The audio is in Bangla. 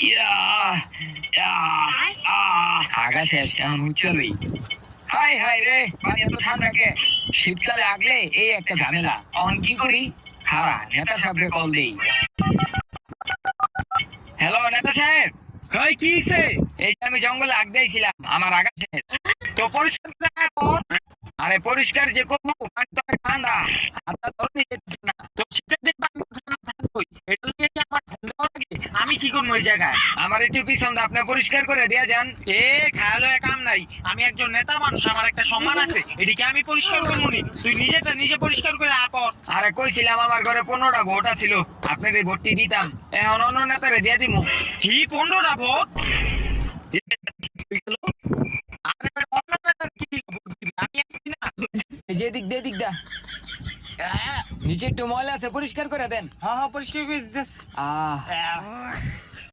ইয়া আগা শেষ, এখন চলই। হাই হাই রে, পানি এত ঠান্ডা কে? শীতকালে আগলে এই একটা ঝামেলা। অন কি করি? খারা নেতা সাহেবকে কল দেই। হ্যালো নেতা সাহেব, কই কি হইছে? এই যে আমি জঙ্গলে আগ দিয়েছিলাম, আমার আগা শেষ। তো পরিষ্কার করে কর। আরে পরিষ্কার যে করবো, পানি তো অনেক ঠান্ডা, হাতটা ধরে নিতে না। তো শীতের দিন পানি ঠান্ডা থাকবেই। এটা নিয়ে কি আমার ফোন দেওয়া লাগে? আমি কি করবো ওই জায়গায়? আমার একটু পিছন দা, আপনি পরিষ্কার করে দিয়া যান। এ খায়ালো কাম নাই। আমি একজন নেতা মানুষ, আমার একটা সম্মান আছে। এদিকে আমি পরিষ্কার করবো নি, তুই নিজেটা নিজে পরিষ্কার করে আপর। আরে কইছিলাম আমার ঘরে 15টা ভোট ছিল, আপনাদের ভোটটি দিতাম, এখন অন্য নেতারে দিয়ে দিমু। কি 15টা ভোট? আরে অন্য নেতার কি ভোট দিবি? আমি আসছি না। এই যে দিক দে, দিক দা। নিচে একটু ময়লা আছে, পরিষ্কার করে দেন। হ্যাঁ হ্যাঁ, পরিষ্কার করে দিতেছি। আহ